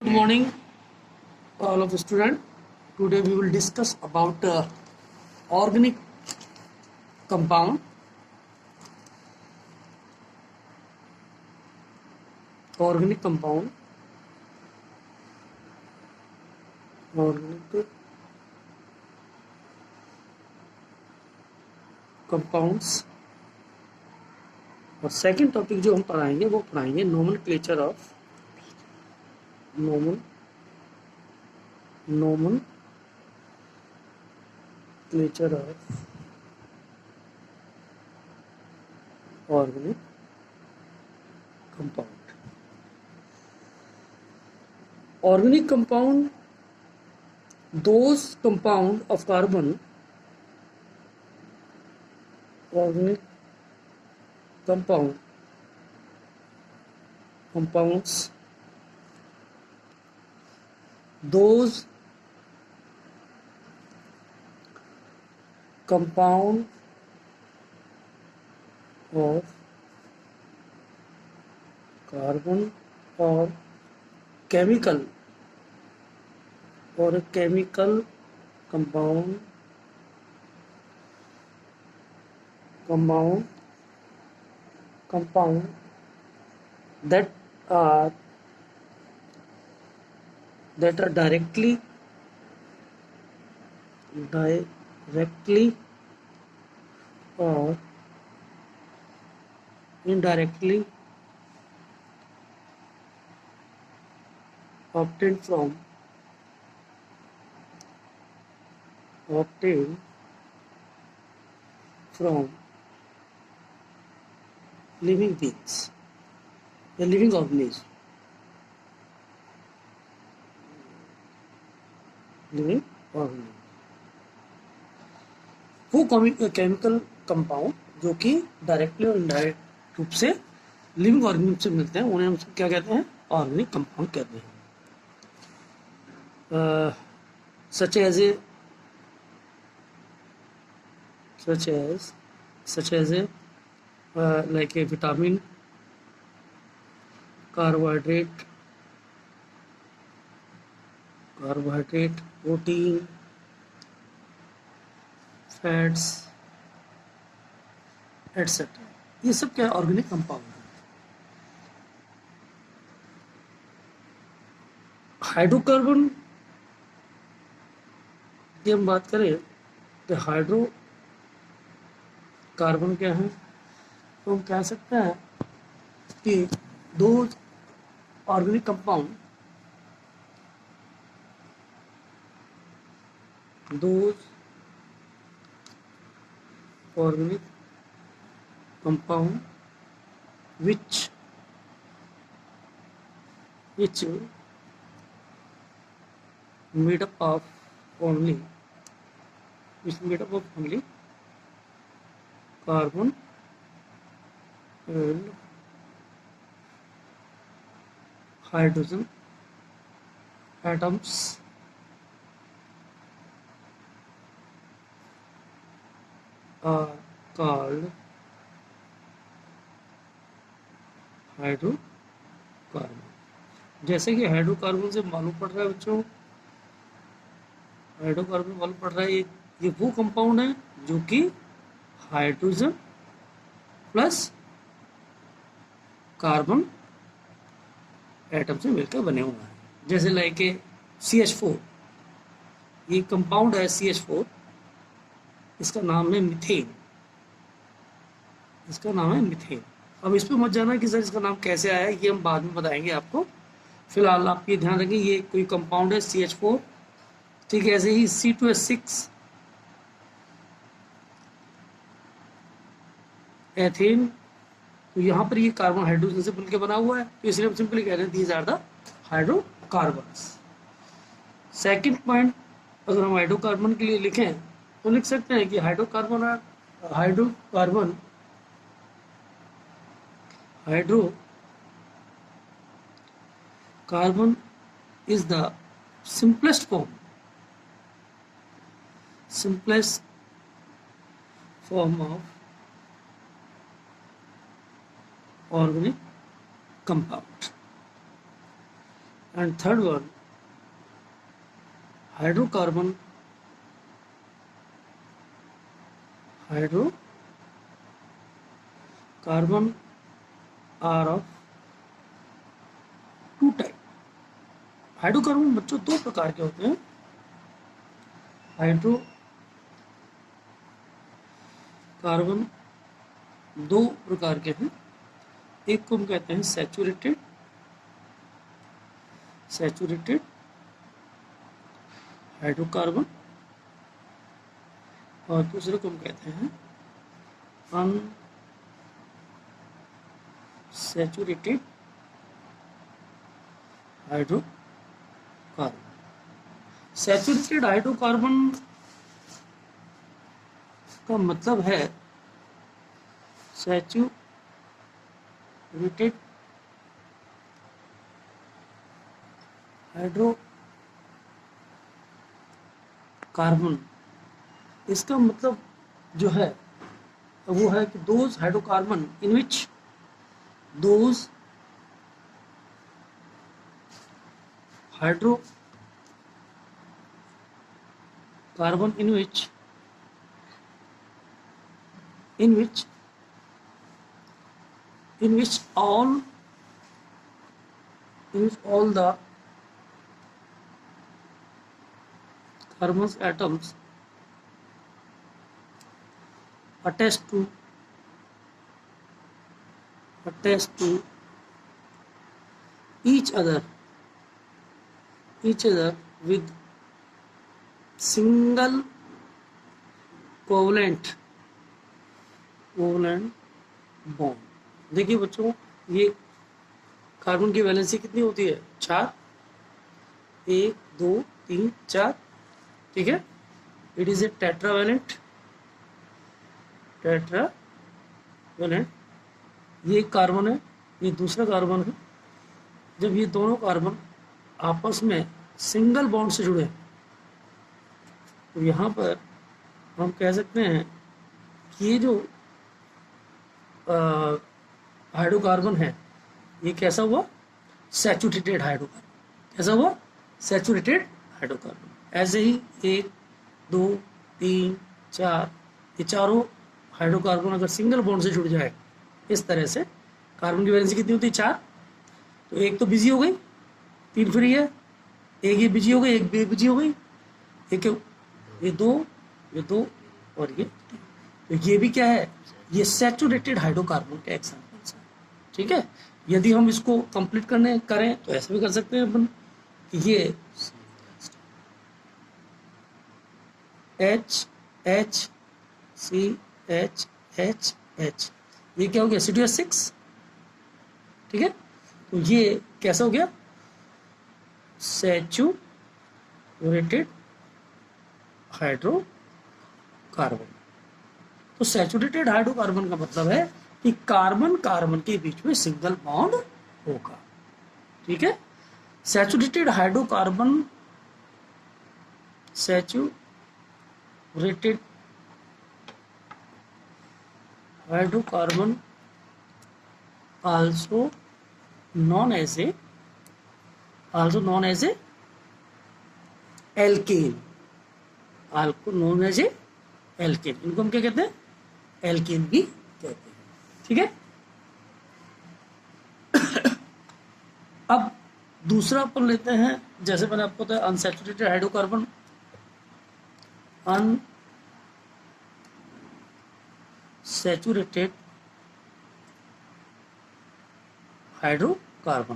Good morning, all of the students. Today we will discuss about organic compound. Organic compound. Organic compounds. और second topic जो हम पढ़ाएंगे वो पढ़ाएंगे nomenclature of nomenclature of organic compound. Organic compound, those compound of carbon, organic compounds, those compound of carbon or chemical compound that are directly or indirectly obtained from living beings, a living organism. वो chemical compound जो कि directly और indirect रूप से living organism से मिलते हैं उन्हें हम क्या कहते हैं? ऑर्गेनिक कंपाउंड कहते हैं. such as like a vitamin, carbohydrate, protein, fats etcetera. ये सब क्या है? ऑर्गेनिक कंपाउंड है. हाइड्रोकार्बन की हम बात करें तो हाइड्रोकार्बन क्या है? तो हम कह सकते हैं कि दो organic compound organic compound which made up of only carbon and hydrogen atoms are called hydrocarbon. जैसे कि हाइड्रोकार्बन से मालूम पड़ रहा है बच्चों, हाइड्रोकार्बन मालूम पड़ रहा है ये वो कंपाउंड है जो कि हाइड्रोजन प्लस कार्बन एटम से मिलकर बने हुए हैं. जैसे लाइक CH4, ये कंपाउंड है CH4, इसका नाम है मीथेन. अब इस पे मत जाना कि सर इसका नाम कैसे आया, ये हम बाद में बताएंगे आपको. फिलहाल आप ये ध्यान रखें ये कोई कंपाउंड है CH4. ठीक है. ऐसे ही C2H6 एथेन, तो यहाँ पर ये कार्बन हाइड्रोजन से मिलकर बना हुआ है, तो इसलिए हम सिंपली कह रहे हैं these are the hydrocarbons. Second point, अगर हम हाइड्रोकार्बन के लिए लिखें तो लिख सकते हैं कि hydrocarbon is the simplest form of organic compound, and third one hydrocarbon are of two type. Hydrocarbon बच्चों दो प्रकार के होते हैं। हाइड्रोकार्बन दो प्रकार के हैं। एक को हम कहते हैं सैचुरेटेड हाइड्रोकार्बन, और दूसरे को हम कहते हैं अनसैचुरेटेड हाइड्रोकार्बन। सैचुरेटेड हाइड्रोकार्बन का मतलब है सैचुरेटेड हाइड्रोकार्बन, इसका मतलब जो है वो है कि those hydrocarbon in which hydrocarbon in which all the carbon atoms attached to each other with single covalent bond. देखिए बच्चों, ये कार्बन की वैलेंसी कितनी होती है? 4, 1 2 3 4, ठीक है। It is a tetravalent. ये एक कार्बन है, ये दूसरा कार्बन है। जब ये दोनों कार्बन आपस में सिंगल बॉन्ड से जुड़े तो यहाँ पर हम कह सकते हैं कि ये जो हाइड्रोकार्बन है ये कैसा हुआ? Saturated hydrocarbon. कैसा हुआ? Saturated hydrocarbon. ऐसे ही 1 2 3 4, ये चारों हाइड्रोकार्बन अगर सिंगल बॉन्ड से जुड़ जाए इस तरह से, कार्बन की वैलेंसी कितनी होती है? 4। तो एक तो बिजी हो गई, 3 फ्री है, एक ये बिजी हो गई, एक बिजी हो गई, एक ये 2 और ये 3। तो ये भी क्या है? ये सैचुरेटेड हाइड्रोकार्बन के एग्जाम्पल्स हैं, ठीक है। यदि हम इसको कंप्लीट करें तो ऐसे भी कर सकते हैं अपन कि ये HCHH, ये क्या हो गया? C2H6, ठीक है। तो ये कैसा हो गया? Saturated hydrocarbon. तो सैचुरेटेड हाइड्रोकार्बन का मतलब है कि कार्बन कार्बन के बीच में सिंगल बॉन्ड होगा, ठीक है। Saturated hydrocarbon also known as a alkane। इनको हम क्या कहते हैं? एल्केन भी कहते हैं, ठीक है। अब दूसरा अपन लेते हैं, जैसे मैंने आपको बताया अनसैचुरेटेड हाइड्रोकार्बन।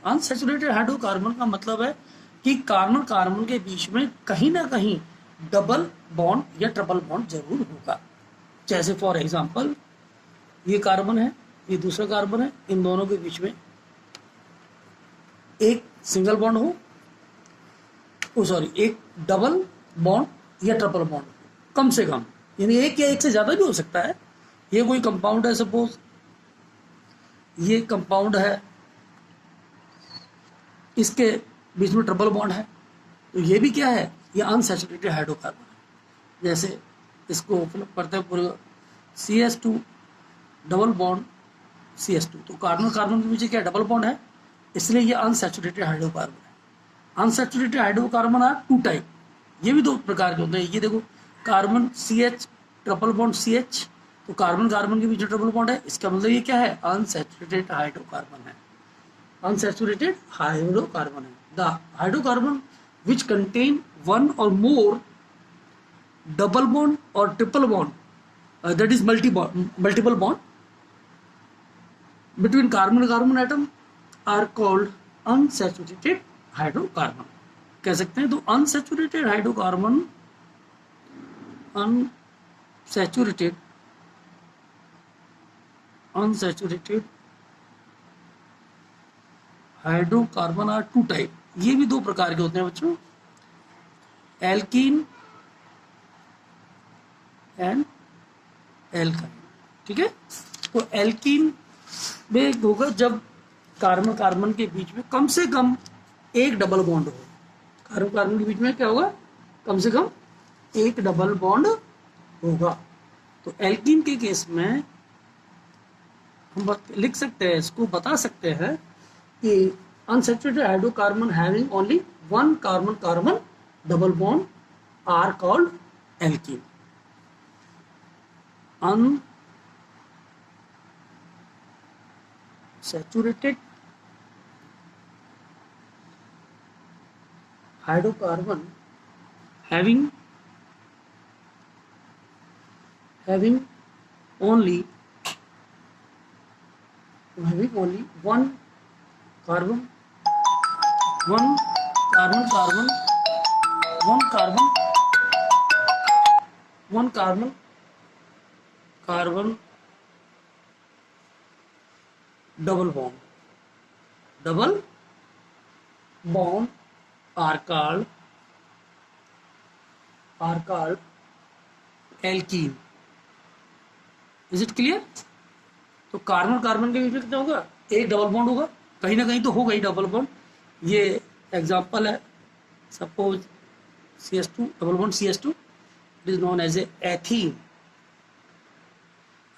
अनसैचुरेटेड हाइड्रोकार्बन का मतलब है कि कार्बन कार्बन के बीच में कहीं ना कहीं डबल बॉन्ड या ट्रिपल बॉन्ड जरूर होगा। जैसे फॉर एग्जांपल ये कार्बन है, ये दूसरा कार्बन है, इन दोनों के बीच में एक सिंगल बॉन्ड हो, एक डबल बॉन्ड या ट्रिपल बॉन्ड कम से कम, यानी एक या एक से ज्यादा भी हो सकता है। ये कोई कंपाउंड है, सपोज ये कंपाउंड है, इसके बीच में ट्रिपल बॉन्ड है, तो ये भी क्या है? ये अनसैचुरेटेड हाइड्रोकार्बन है। जैसे इसको ओपन करते हैं पूरे CH2 डबल बॉन्ड CH2, तो कार्बन कार्बन के बीच क्या डबल बॉन्ड है, इसलिए ये अनसैचुरेटेड हाइड्रोकार्बन है। Unsaturated hydrocarbon are two type, ये भी दो प्रकार के होते हैं। ये देखो carbon CH triple bond CH, तो कार्बन कार्बन के बीच में ट्रिपल बॉन्ड है, इसका मतलब ये क्या है, अनसैचुरेटेड हाइड्रोकार्बन है, अनसैचुरेटेड हाइड्रोकार्बन है। The hydrocarbon which contain one और मोर डबल बॉन्ड और triple bond, that is multiple bond between carbon and carbon atom are called unsaturated hydrocarbon कह सकते हैं। तो unsaturated hydrocarbon, unsaturated hydrocarbon are two type, ये भी दो प्रकार के होते हैं बच्चों, एल्कीन एंड एल्काइन। ठीक है, तो एल्कीन में होगा जब कार्बन कार्बन के बीच में कम से कम एक डबल बॉन्ड हो, कार्बन कार्बन के बीच में क्या होगा, कम से कम एक डबल बॉन्ड होगा। तो एल्कीन के केस में हम लिख सकते हैं, इसको बता सकते हैं कि unsaturated hydrocarbon having only one carbon carbon double bond are called alkene. unsaturated hydrocarbon having only one carbon double bond are called alkene। Is it clear? तो कार्बन कार्बन के बीच में कितना होगा, एक डबल बॉन्ड होगा, कहीं ना कहीं तो होगा ही डबल बॉन्ड। ये एग्जांपल है, suppose CH2 double bond CH2, it is known as a ethene.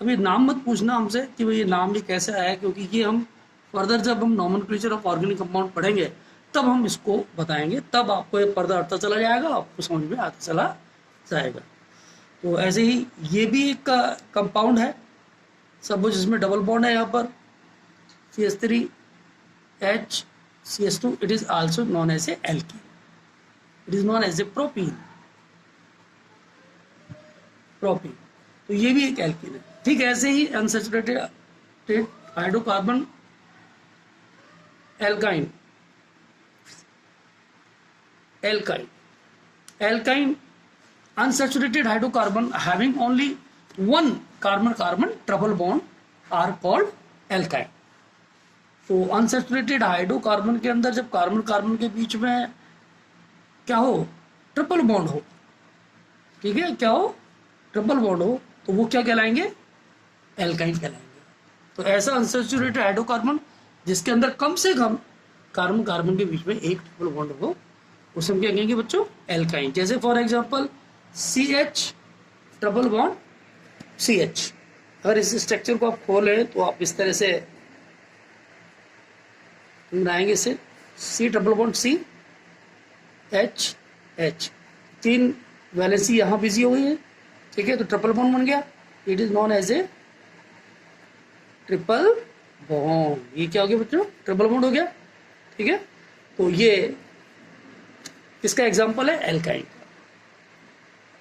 अभी नाम मत पूछना हमसे कि भाई ये नाम भी कैसे आया, क्योंकि ये हम फर्दर जब हम नॉमेनक्लेचर ऑफ ऑर्गेनिक कंपाउंड पढ़ेंगे तब हम इसको बताएंगे, तब आपको ये फर्दर आता चला जाएगा, आपको समझ में आता चला जाएगा। तो ऐसे ही ये भी एक कंपाउंड है सपोज जिसमें डबल बॉन्ड है, यहाँ पर CH3H CH2, it is also known as a alkene, it is known as a propene. तो ये भी एक एल्कीन है। ठीक है, ऐसे ही unsaturated hydrocarbon alkyne unsaturated hydrocarbon having only one carbon carbon double bond are called alkyne। तो unsaturated हाइड्रोकार्बन के अंदर जब कार्बन कार्बन के बीच में क्या हो, ट्रिपल बॉन्ड हो, ठीक है, क्या हो, ट्रिपल बॉन्ड हो, तो वो क्या कहलाएंगे, एल्काइन कहलाएंगे। तो ऐसा अनसैचुरेटेड हाइड्रोकार्बन जिसके अंदर कम से कम कार्बन कार्बन के बीच में एक ट्रिपल बॉन्ड हो, उसे हम क्या कहेंगे बच्चों, एल्काइन। जैसे for example CH triple bond CH, अगर इस स्ट्रक्चर को आप खोलें तो आप इस तरह से बनाएंगे इसे, C ट्रिपल बॉन्ड CH, तीन वैलेंसी यहाँ बिजी हो गई है, ठीक है, तो ट्रिपल बॉन्ड बन गया, it is known as a triple bond. ये क्या हो गया बच्चों, ट्रिपल बॉन्ड हो गया, ठीक है। तो ये इसका एग्जांपल है एल्काइन।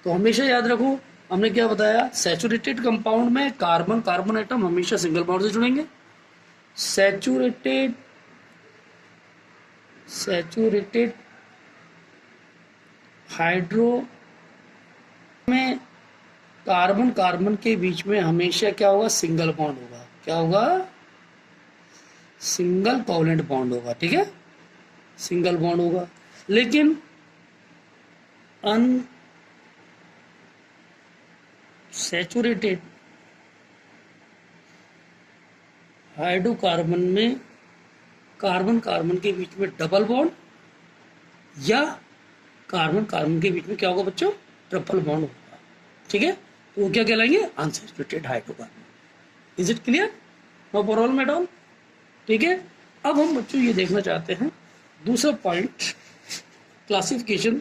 तो हमेशा याद रखो हमने क्या बताया, सैचुरेटेड कंपाउंड में कार्बन कार्बन एटम हमेशा सिंगल बॉन्ड से जुड़ेंगे। सैचुरेटेड हाइड्रो में कार्बन कार्बन के बीच में हमेशा क्या होगा, सिंगल बॉन्ड होगा, क्या होगा, सिंगल कोवलेंट बॉन्ड होगा, ठीक है, सिंगल बॉन्ड होगा। लेकिन अनसैचुरेटेड हाइड्रोकार्बन में कार्बन कार्बन के बीच में डबल बॉन्ड या कार्बन कार्बन के बीच में क्या होगा बच्चों, ट्रिपल बॉन्ड होगा, ठीक है, तो वो क्या कहलाएंगे, unsaturated hydrocarbon. Is it clear? No problem at all, ठीक है। अब हम बच्चों ये देखना चाहते हैं दूसरा पॉइंट क्लासिफिकेशन